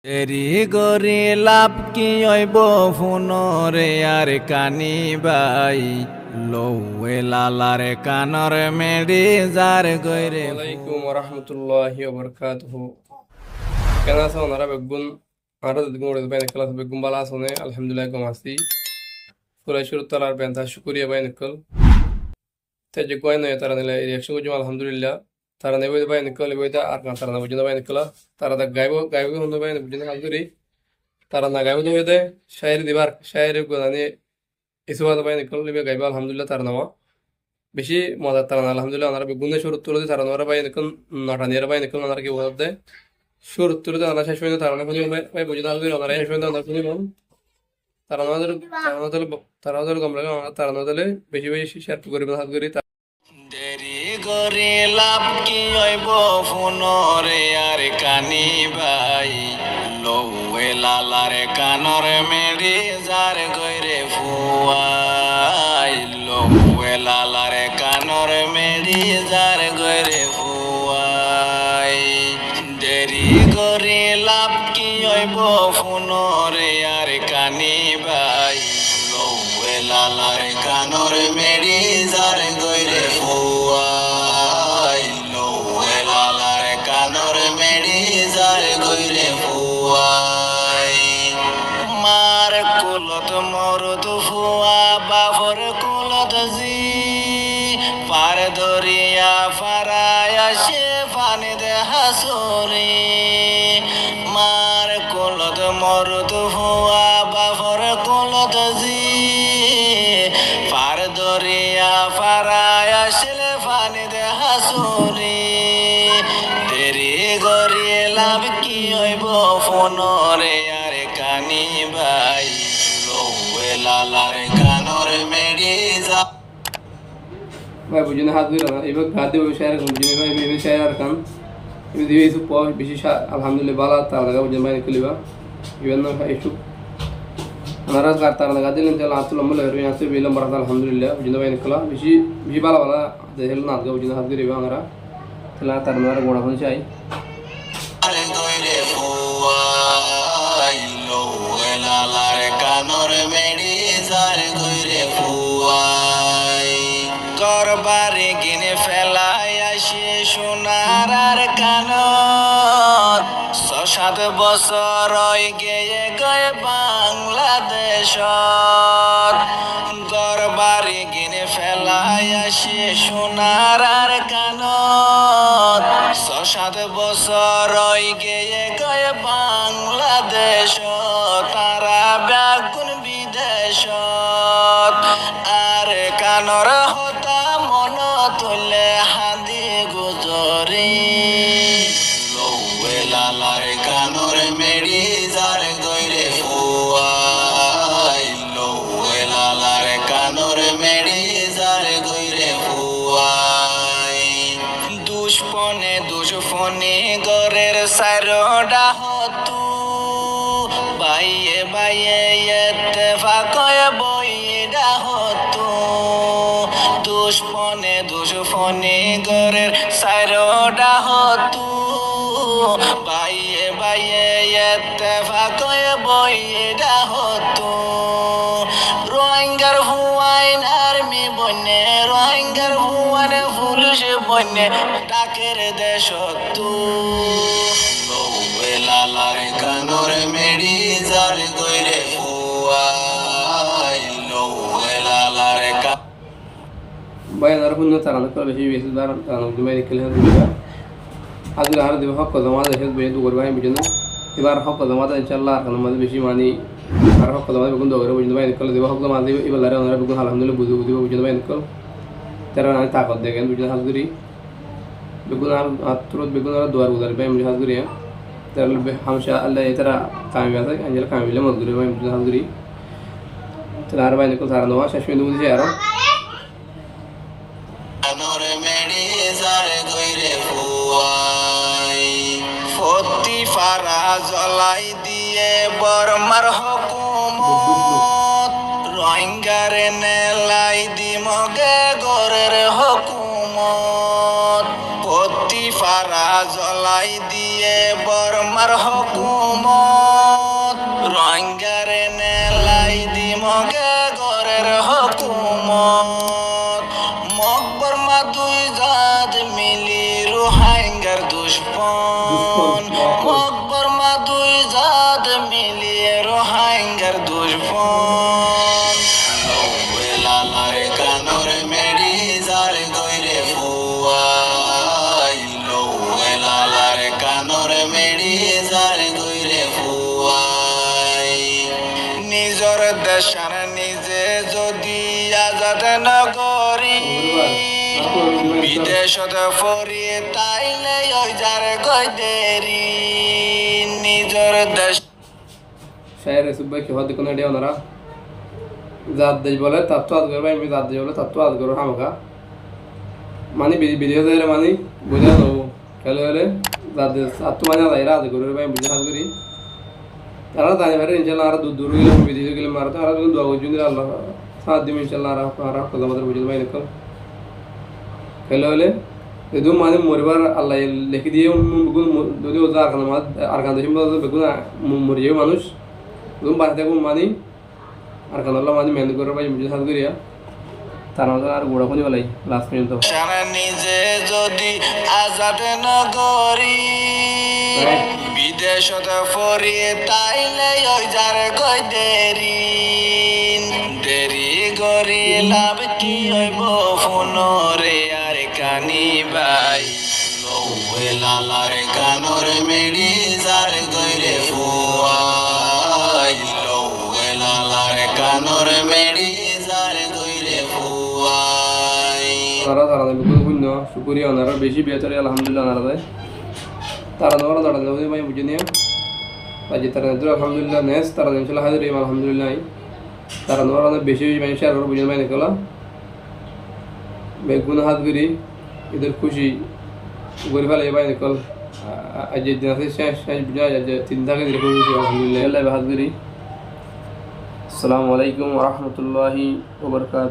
এরি গরি লাভ কি হইব ফোনরে আর কানি বাই লৌয়ে লালার কানর মেডি যার গইরে আলাইকুম ওরহমতুল্লাহি ওবরকাতুহু। কেন আছো ওনারা বেগুন আরো বেগুন উড়ে বাইন ক্লাস বেগুন বালা আসনে আলহামদুলিল্লাহ কম আসি ফুরাই শুরু তার বেন্তা শুকরিয়া বাইন কল তে যে কয় নয় তারা নিলে রিয়াকশন করছি আলহামদুলিল্লাহ তারা নেবে বাইন কল বইতা আর না তারা না বুঝিনা বাইন কল তারা দা গাইব গাইব হন্দ বাইন বুঝিনা হালদুরি তারা না গাইব তো হইতে শায়ের দিবার শায়ের গোনানি ইসুবাদ বাইন কল লিবে গাইব আলহামদুলিল্লাহ তারা নামা বেশি মজার তারা না আলহামদুলিল্লাহ ওনারা বেগুনে শুরু তুলে তারা নোরা বাইন কল নটা নিয়ে বাইন কল ওনারা কি বলতে শুরু তুলে ওনারা শেষ পর্যন্ত তারা খুঁজে ভাই বুঝিনা হালদুরি ওনারা শেষ পর্যন্ত ওনারা খুঁজে তারা আমাদের তারা আমাদের কম লাগে তারা আমাদের বেশি বেশি শেয়ার করবে হাত করি দেরি গরি লাভ কি হইব ফোনরে আর কানি বাই লৌয়ে লালার কানর মেডি যার গইরে ফুয়াই লৌয়ে লালার কানর মেডি যার গইরে ফুয়াই দেরি গরি লাভ কি হইব ফোনরে আর কানি বাই লৌয়ে লালার কানর মেডি যার গইরে ফুয়াই লৌয়ে লালার কানর মেডি যার গইরে ফুয়াই মার কুলত মরদ ফুয়া বাফর কুলত জি পার দরিয়া ফারায় আসে ফানি দে হাসরে মার কুলত মরদ ফুয়া বাফর কুলত জি পার দরিয়া ফারায় আসলে ফানি দে হাসরে দেরি গরি লাভ কি হইব ফোনরে আর কানি ভাই লৌয়ে লালার কানর মেডি যা ভাই বুঝিনা হাত ধরে না এবার গাদ দেবে শেয়ার কোন জিনিস ভাই এবে শেয়ার আর কান এবে দিয়ে কিছু পয় বেশি আলহামদুলিল্লাহ বালা তার লাগা বুঝিনা ভাই কলিবা ইবেন না একটু ওনারা কার তার লাগা দিলেন তাহলে আতুল লম্বা লাগে আছে বিলম বরাত আলহামদুলিল্লাহ বুঝিনা ভাই কলা বেশি বেশি বালা বালা দেহেল না আগা বুঝিনা হাত ধরে ওনারা তাহলে তার ওনারা গোড়া হন চাই আর গইরে ফুয়াই লৌয়ে লালার কানর মেডি যার গইরে ফুয়াই করবারে গিনে ফেলাই আসে সোনার আর কানর ৬-৭ বছর হই গিয়ে গয়ে বাংলাদেশ গরবারে গিনে ফেলাই আসে সোনার আর কানর ৬-৭ বছর হই গিয়ে গয়ে বাংলাদেশ তারা ব্যাগুন বিদেশ আর কানর হতা মন তুলে হাদি গুজরি লৌয়ে লালার কানর মেডি যার গইরে ফুয়াই লৌয়ে লালার কানর মেডি যার গইরে ফুয়াই দুষ্পনে গরের সাইরডা হতু বাইয়ে বাইয়ে ইত্তেফাকয়ে বইডা হতু দুষ্পনে গরের সাইরডা হতু বাইয়ে বাইয়ে ইত্তেফাকয়ে বইডা হতু রোহিঙ্গার হুয়াইন আর্মি বনে রোহিঙ্গার হুয়ান পুলিশ বনে ডাকের দেশ তু লৌয়ে লালার কানর মেডি যার গইরে ফুয়াই লৌয়ে লালার ভাই ওনারা পুণ্য তারা না বেশি বেশি বার তারা দুমাই খেলে দুইটা আজকে আর দেব হক জমা দেশে বই দু করবে আমি বুঝিনা এবার হক জমা দা ইনশাআল্লাহ আর আমাদের বেশি মানি আর হক জমা বেগুন দগরে বুঝিনা ভাই কল দেব হক জমা দেব এবার লারে ওনারা বেগুন আলহামদুলিল্লাহ বুঝু বুঝু বুঝিনা ভাই কল তারা আমি তাকত দেখেন বুঝিনা হাজগুরি বেগুন আর আত্রত বেগুন আর দুয়ার উদার ভাই মুঝে হাজগুরি তারা হামশা আল্লাহ তারা কামি আছে আঞ্জল কামিলে মজগুরি ভাই মুঝে হাজগুরি তারা আর ভাই কল তারা নওয়া শেষ পর্যন্ত বুঝি আর কানর মেডি যার গইরে ফুয়াই ফতি ফারা জ্বলাই দিয়ে বর্মার হুকুমত রোহিঙ্গারে নেলাই দিমগে গরের হুকুমত ফতি ফারা জ্বলাই দিয়ে বর্মার হুকুমত দেশান নিজে যদি আজাদ নগরী বিদেশত ফরি তাইলে ওই যার গই দেরি নিজর দেশ শায়ের সুবাই কি হদ কোন আইডিয়া ওনারা জাত দেশ বলে তার তো আজ করবে আমি জাত দেশ বলে তার তো আজ করবো হামকা মানে বিদেশ যাইলে মানে বুঝা দেবো খেলে হলে জাত দেশ আর তো মানে যাই রাজ করবে আমি বুঝে হাত করি তারা জানি পারে ইনশাল্লাহ আর দূর দূর গেলে বিদেশ গেলে মারতে আর দোয়া করছি আল্লাহ সাত দিন ইনশাল্লাহ আর কথা আমাদের বুঝে পাই দেখো খেলে হলে এদু মানে মরিবার আল্লাহ লিখে দিয়ে যদি ওজা আর কান দেশে বেগুন মরিয়ে মানুষ এদম বাঁচে থাকবো মানি আর কান আল্লাহ মানি মেহনত করে পাই বুঝে হাত করিয়া তার মধ্যে আর গোড়া খুঁজে পেলাই লাস্ট পর্যন্ত নিজে যদি আজাদ নগরী বিদেশত ফরি তাইলে ওই যার গই দেরি দেরি গরি লাভ কি হইব ফোনরে আর কানি বাই লৌয়ে লালার কানর মেডি যার গইরে ফুয়াই লৌয়ে লালার কানর মেডি যার গইরে ফুয়াই তারা তারা বেগুন শূন্য শুকুরিয়া ওনারা বেশি বেহতরি আলহামদুলিল্লাহ ওনারা দেয় তারা নোরা দাঁড়া দেবো ভাই বুঝে নিয়ে বাজি তারা আলহামদুলিল্লাহ নেস তারা ইনশাল্লাহ হাজির আলহামদুলিল্লাহ তারা নোরা বেশি বেশি মানুষ শেয়ার করে বুঝে ভাই নিকলা বেগুন হাত করি এদের খুশি গরি ফেলে ভাই নিকল আজ দিন আছে শেষ শেষ বুঝা আজ 3 থেকে খুশি আলহামদুলিল্লাহ হাত করি আসসালামু আলাইকুম ওয়া রাহমাতুল্লাহি ওয়া বারাকাতুহু